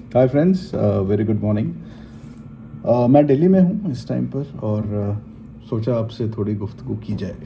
Hi friends, very good morning. मैं दिल्ली में हूँ इस टाइम पर और सोचा आपसे थोड़ी गुफ्तगू की जाए।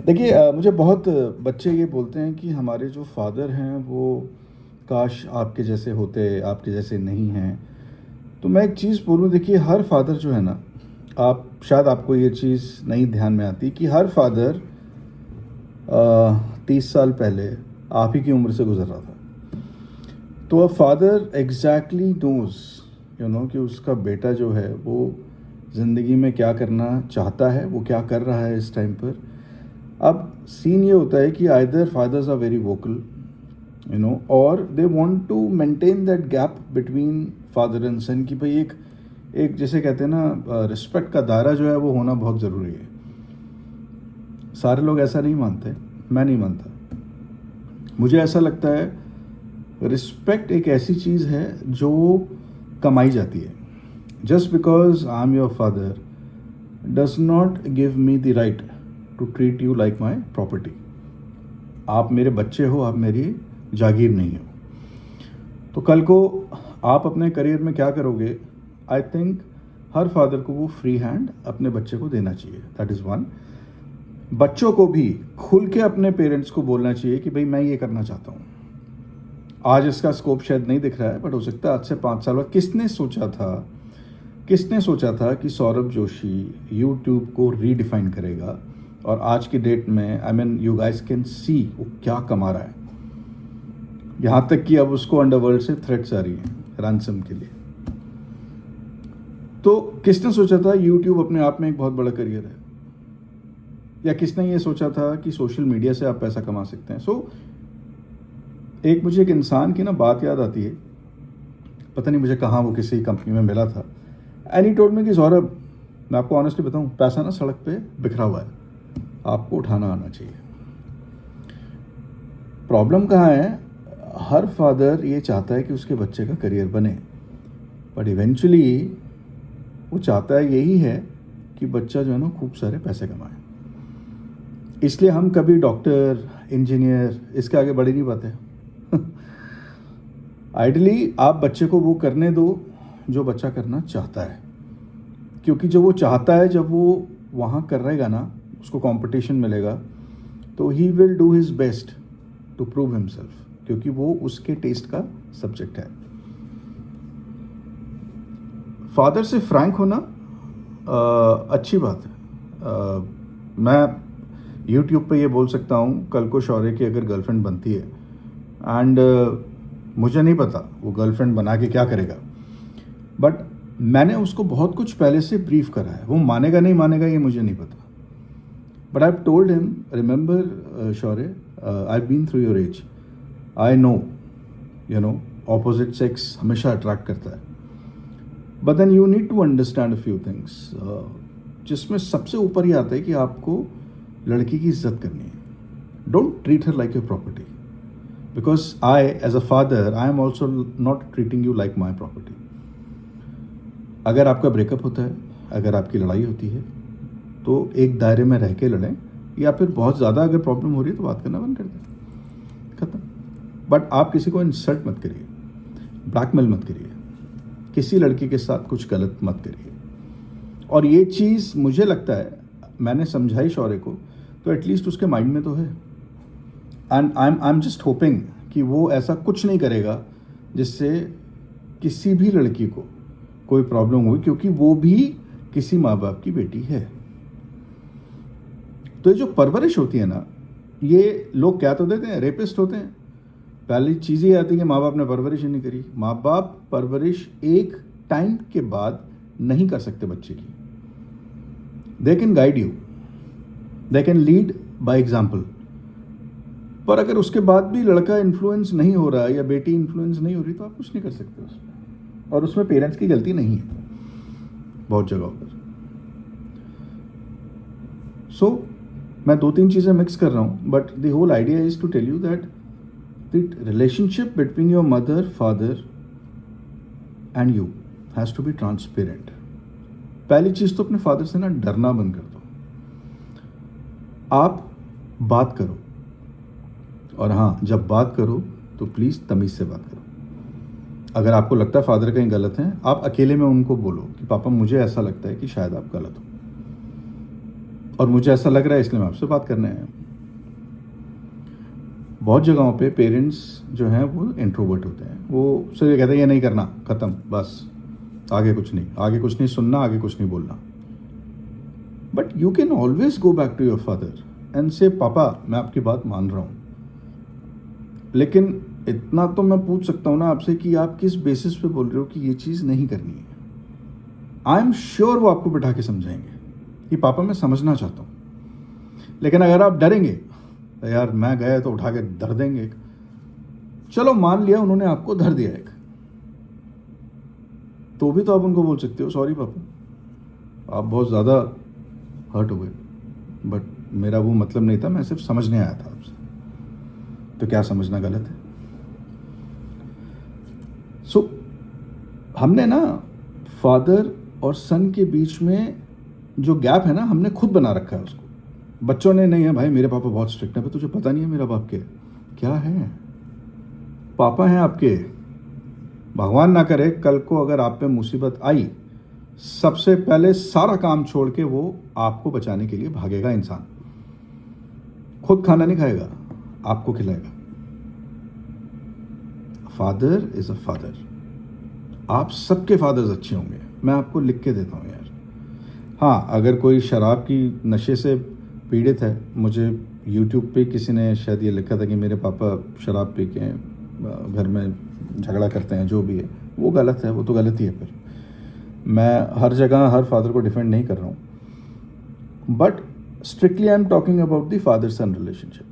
देखिए, मुझे बहुत बच्चे ये बोलते हैं कि हमारे जो फादर हैं वो काश आपके जैसे होते, आपके जैसे नहीं हैं। तो मैं एक चीज़ बोलूँ, देखिए हर फादर जो है ना, आप शायद आपको ये चीज़ नहीं ध्यान में आती कि हर फादर 30 साल पहले आप ही की उम्र से गुजर रहा था। तो अ फादर एग्जैक्टली नोज, कि उसका बेटा जो है वो ज़िंदगी में क्या करना चाहता है, वो क्या कर रहा है इस टाइम पर। अब सीन ये होता है कि either fathers are very vocal, और they want to maintain that gap between father and son, कि भाई एक एक जैसे कहते हैं ना, रिस्पेक्ट का दायरा जो है वो होना बहुत ज़रूरी है। सारे लोग ऐसा नहीं मानते, मैं नहीं मानता। मुझे ऐसा लगता है रिस्पेक्ट एक ऐसी चीज़ है जो कमाई जाती है। Just because I am your father does not give me the right to treat you like my property. आप मेरे बच्चे हो, आप मेरी जागीर नहीं हो। तो कल को आप अपने करियर में क्या करोगे, आई थिंक हर फादर को वो फ्री हैंड अपने बच्चे को देना चाहिए। That is one. बच्चों को भी खुल के अपने पेरेंट्स को बोलना चाहिए कि भाई मैं ये करना चाहता हूँ। आज इसका स्कोप शायद नहीं दिख रहा है, बट हो सकता है आज से 5 साल बाद किसने सोचा था कि सौरभ जोशी यूट्यूब को रीडिफाइन करेगा। और आज की डेट में I mean you guys can see वो क्या कमा रहा है। यहाँ तक कि अब उसको अंडरवर्ल्ड से थ्रेट्स आ रही हैं रैंसम के लिए। तो किसने सोचा था यूट्यूब अपने आप में एक बहुत बड़ा करियर है, या किसने ये सोचा था कि सोशल मीडिया से आप पैसा कमा सकते हैं। एक मुझे एक इंसान की ना बात याद आती है, पता नहीं मुझे कहाँ वो किसी कंपनी में मिला था। एंड ही टोल्ड मी कि सौरभ, मैं आपको ऑनेस्टली बताऊं, पैसा ना सड़क पे बिखरा हुआ है, आपको उठाना आना चाहिए। प्रॉब्लम कहाँ है, हर फादर ये चाहता है कि उसके बच्चे का करियर बने, बट इवेंचुअली वो चाहता है यही है कि बच्चा जो है ना खूब सारे पैसे कमाए। इसलिए हम कभी डॉक्टर, इंजीनियर इसके आगे बढ़ ही नहीं पाते। आइडली आप बच्चे को वो करने दो जो बच्चा करना चाहता है, क्योंकि जो वो चाहता है जब वो वहाँ कर रहेगा ना, उसको कंपटीशन मिलेगा, तो he will do his best to prove himself, क्योंकि वो उसके टेस्ट का सब्जेक्ट है। फादर से फ्रैंक होना अच्छी बात है। मैं यूट्यूब पे ये बोल सकता हूँ, कल को शौर्य की अगर गर्लफ्रेंड बनती है एंड मुझे नहीं पता वो गर्लफ्रेंड बना के क्या करेगा, बट मैंने उसको बहुत कुछ पहले से ब्रीफ करा है। वो मानेगा नहीं मानेगा ये मुझे नहीं पता, but I have told him, remember Shaurya, I been through your age, I know, opposite sex हमेशा अट्रैक्ट करता है, but then you need to understand a few things, जिसमें सबसे ऊपर ये आता है कि आपको लड़की की इज्जत करनी है। Don't treat her like your property, because I as a father I am also not treating you like my property. अगर आपका ब्रेकअप होता है, अगर आपकी लड़ाई होती है, तो एक दायरे में रह के लड़ें, या फिर बहुत ज़्यादा अगर प्रॉब्लम हो रही है तो बात करना बंद कर दें, खत्म। बट आप किसी को इंसल्ट मत करिए, ब्लैकमेल मत करिए, किसी लड़की के साथ कुछ गलत मत करिए। और ये चीज़ मुझे लगता है मैंने समझाई शौर्य को, तो एटलीस्ट उसके माइंड में तो है। And I am just hoping कि वो ऐसा कुछ नहीं करेगा जिससे किसी भी लड़की को कोई प्रॉब्लम हुई, क्योंकि वो भी किसी माँ बाप की बेटी है। तो ये जो परवरिश होती है ना, ये लोग क्या तो देते हैं, रेपिस्ट होते हैं। पहली चीज़ ये आती है कि माँ बाप ने परवरिश ही नहीं करी। माँ बाप परवरिश एक टाइम के बाद नहीं कर सकते बच्चे की। They can guide you, they can lead by example, पर अगर उसके बाद भी लड़का इन्फ्लुएंस नहीं हो रहा है या बेटी इन्फ्लुएंस नहीं हो रही, तो आप कुछ नहीं कर सकते उसमें। और उसमें पेरेंट्स की गलती नहीं है बहुत जगहों पर। सो मैं 2-3 चीज़ें मिक्स कर रहा हूँ, but the whole idea is to tell you that the relationship between your mother, father and you has to be transparent. पहली चीज़ तो अपने फादर से ना डरना बंद कर दो। आप बात करो, और हाँ, जब बात करो तो प्लीज़ तमीज़ से बात करो। अगर आपको लगता है फादर कहीं गलत हैं, आप अकेले में उनको बोलो कि पापा मुझे ऐसा लगता है कि शायद आप गलत हो, और मुझे ऐसा लग रहा है इसलिए मैं आपसे बात करने आया हूँ। बहुत जगहों पे पेरेंट्स जो हैं वो इंट्रोवर्ट होते हैं, वो सिर्फ ये कहते हैं ये नहीं करना, ख़त्म, बस, आगे कुछ नहीं, आगे कुछ नहीं सुनना, आगे कुछ नहीं बोलना। But you can always go back to your father and say पापा मैं आपकी बात मान रहा हूँ, लेकिन इतना तो मैं पूछ सकता हूँ ना आपसे कि आप किस बेसिस पे बोल रहे हो कि ये चीज़ नहीं करनी है। आई एम श्योर वो आपको बिठा के समझाएंगे कि पापा मैं समझना चाहता हूँ, लेकिन अगर आप डरेंगे यार मैं गया तो उठा के धर देंगे एक, चलो मान लिया उन्होंने आपको धर दिया एक, तो भी तो आप उनको बोल सकते हो सॉरी पापा आप बहुत ज़्यादा हर्ट हो गए, बट मेरा वो मतलब नहीं था, मैं सिर्फ समझने आया था आपसे। तो क्या समझना गलत है? सो हमने ना फादर और सन के बीच में जो गैप है ना हमने खुद बना रखा है उसको। बच्चों ने नहीं है भाई मेरे पापा बहुत स्ट्रिक्ट है, तुझे पता नहीं है मेरा बाप क्या है। पापा हैं आपके, भगवान ना करे कल को अगर आप पे मुसीबत आई, सबसे पहले सारा काम छोड़ के वो आपको बचाने के लिए भागेगा इंसान। खुद खाना नहीं खाएगा, आपको खिलाएगा। Father is a father. आप सबके फादर्स अच्छे होंगे, मैं आपको लिख के देता हूँ यार। हाँ, अगर कोई शराब की नशे से पीड़ित है, मुझे यूट्यूब पे किसी ने शायद ये लिखा था कि मेरे पापा शराब पी के घर में झगड़ा करते हैं, जो भी है वो गलत है, वो तो गलत ही है। फिर मैं हर जगह हर फादर को डिफेंड नहीं कर रहा हूँ, but strictly I am talking about the father sun relationship.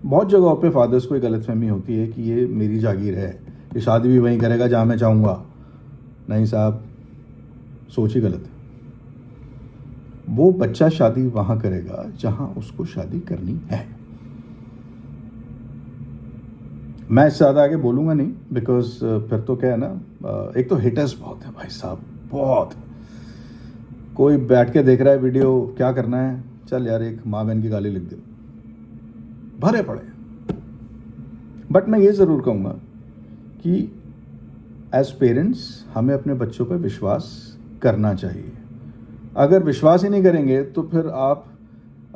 बहुत जगहों पे फादर्स को एक गलतफहमी होती है कि ये मेरी जागीर है, ये शादी भी वहीं करेगा जहाँ मैं चाहूँगा। नहीं साहब, सोच ही गलत है। वो बच्चा शादी वहाँ करेगा जहाँ उसको शादी करनी है। मैं इससे ज़्यादा आगे बोलूँगा नहीं, बिकॉज फिर तो क्या है ना, एक तो हिटर्स बहुत है भाई साहब, बहुत। कोई बैठ के देख रहा है वीडियो, क्या करना है, चल यार एक माँ बहन की गाली लिख दे, भरे पड़े। बट मैं ये ज़रूर कहूँगा कि एज पेरेंट्स हमें अपने बच्चों पर विश्वास करना चाहिए। अगर विश्वास ही नहीं करेंगे तो फिर आप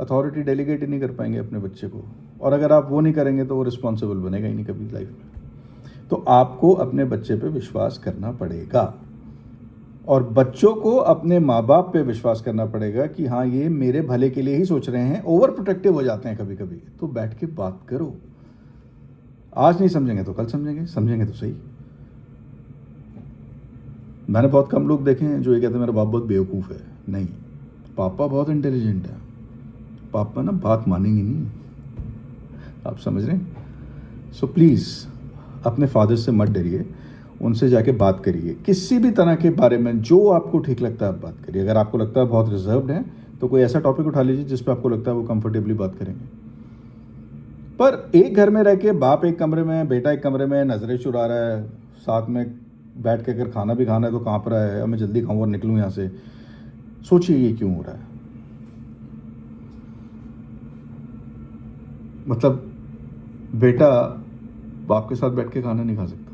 अथॉरिटी डेलीगेट ही नहीं कर पाएंगे अपने बच्चे को, और अगर आप वो नहीं करेंगे तो वो रिस्पॉन्सिबल बनेगा ही नहीं कभी लाइफ में। तो आपको अपने बच्चे पे विश्वास करना पड़ेगा, और बच्चों को अपने माँ बाप पे विश्वास करना पड़ेगा कि हाँ ये मेरे भले के लिए ही सोच रहे हैं। ओवर प्रोटेक्टिव हो जाते हैं कभी कभी, तो बैठ के बात करो। आज नहीं समझेंगे तो कल समझेंगे, समझेंगे तो सही। मैंने बहुत कम लोग देखे हैं जो ये कहते हैं मेरा बाप बहुत बेवकूफ़ है। नहीं, पापा बहुत इंटेलिजेंट है। पापा ना बात मानेंगे नहीं, आप समझ रहे हैं? सो प्लीज़ अपने फादर से मत डरिए, उनसे जाके बात करिए किसी भी तरह के बारे में, जो आपको ठीक लगता है आप बात करिए। अगर आपको लगता है बहुत रिजर्व्ड है तो कोई ऐसा टॉपिक उठा लीजिए जिस पे आपको लगता है वो कंफर्टेबली बात करेंगे। पर एक घर में रह के बाप एक कमरे में, बेटा एक कमरे में नज़रें चुरा रहा है, साथ में बैठ के अगर खाना भी खाना है तो काँप रहा है, मैं जल्दी खाऊँ और निकलूँ यहाँ से। सोचिए ये क्यों हो रहा है? मतलब बेटा बाप के साथ बैठ के खाना नहीं खा सकता,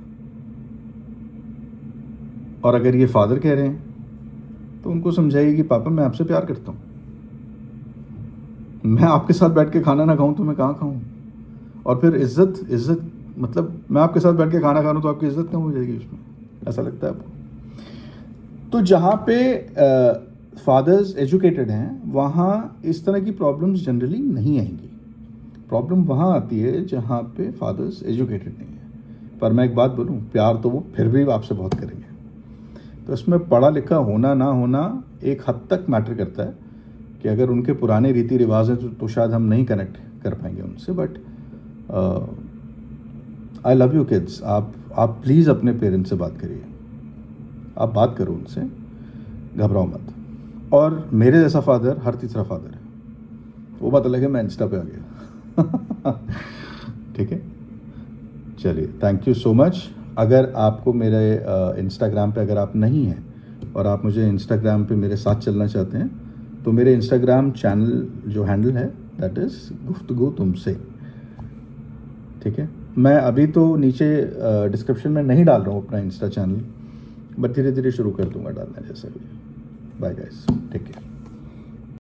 और अगर ये फादर कह रहे हैं तो उनको समझाइए कि पापा मैं आपसे प्यार करता हूँ, मैं आपके साथ बैठ के खाना ना खाऊं तो मैं कहाँ खाऊं? और फिर इज्जत मतलब मैं आपके साथ बैठ के खाना खा रहा हूं तो आपकी इज्जत कम हो जाएगी उसमें, ऐसा लगता है आपको? तो जहाँ पे फादर्स एजुकेटेड हैं वहाँ इस तरह की प्रॉब्लम्स जनरली नहीं आएंगी। प्रॉब्लम वहाँ आती है जहाँ पे फादर्स एजुकेटेड नहीं है। पर मैं एक बात बोलूँ, प्यार तो वो फिर भी आपसे बहुत करेंगे। तो इसमें पढ़ा लिखा होना ना होना एक हद तक मैटर करता है, कि अगर उनके पुराने रीति रिवाज हैं तो शायद हम नहीं कनेक्ट कर पाएंगे उनसे। But I love you kids. आप प्लीज़ अपने पेरेंट्स से बात करिए, आप बात करो उनसे, घबराओ मत। और मेरे जैसा फादर हर तीसरा फादर है, वो बात अलग है, मैं इंस्टा पे आ गया। ठीक है, चलिए, थैंक यू सो मच। अगर आपको मेरे इंस्टाग्राम पे अगर आप नहीं हैं और आप मुझे इंस्टाग्राम पे मेरे साथ चलना चाहते हैं तो मेरे इंस्टाग्राम चैनल जो हैंडल है दैट इज़ गुफ्तगू तुमसे। ठीक है, मैं अभी तो नीचे डिस्क्रिप्शन में नहीं डाल रहा हूँ अपना इंस्टा चैनल, बट धीरे धीरे शुरू कर दूंगा डालना जैसा भी। Bye guys, take care.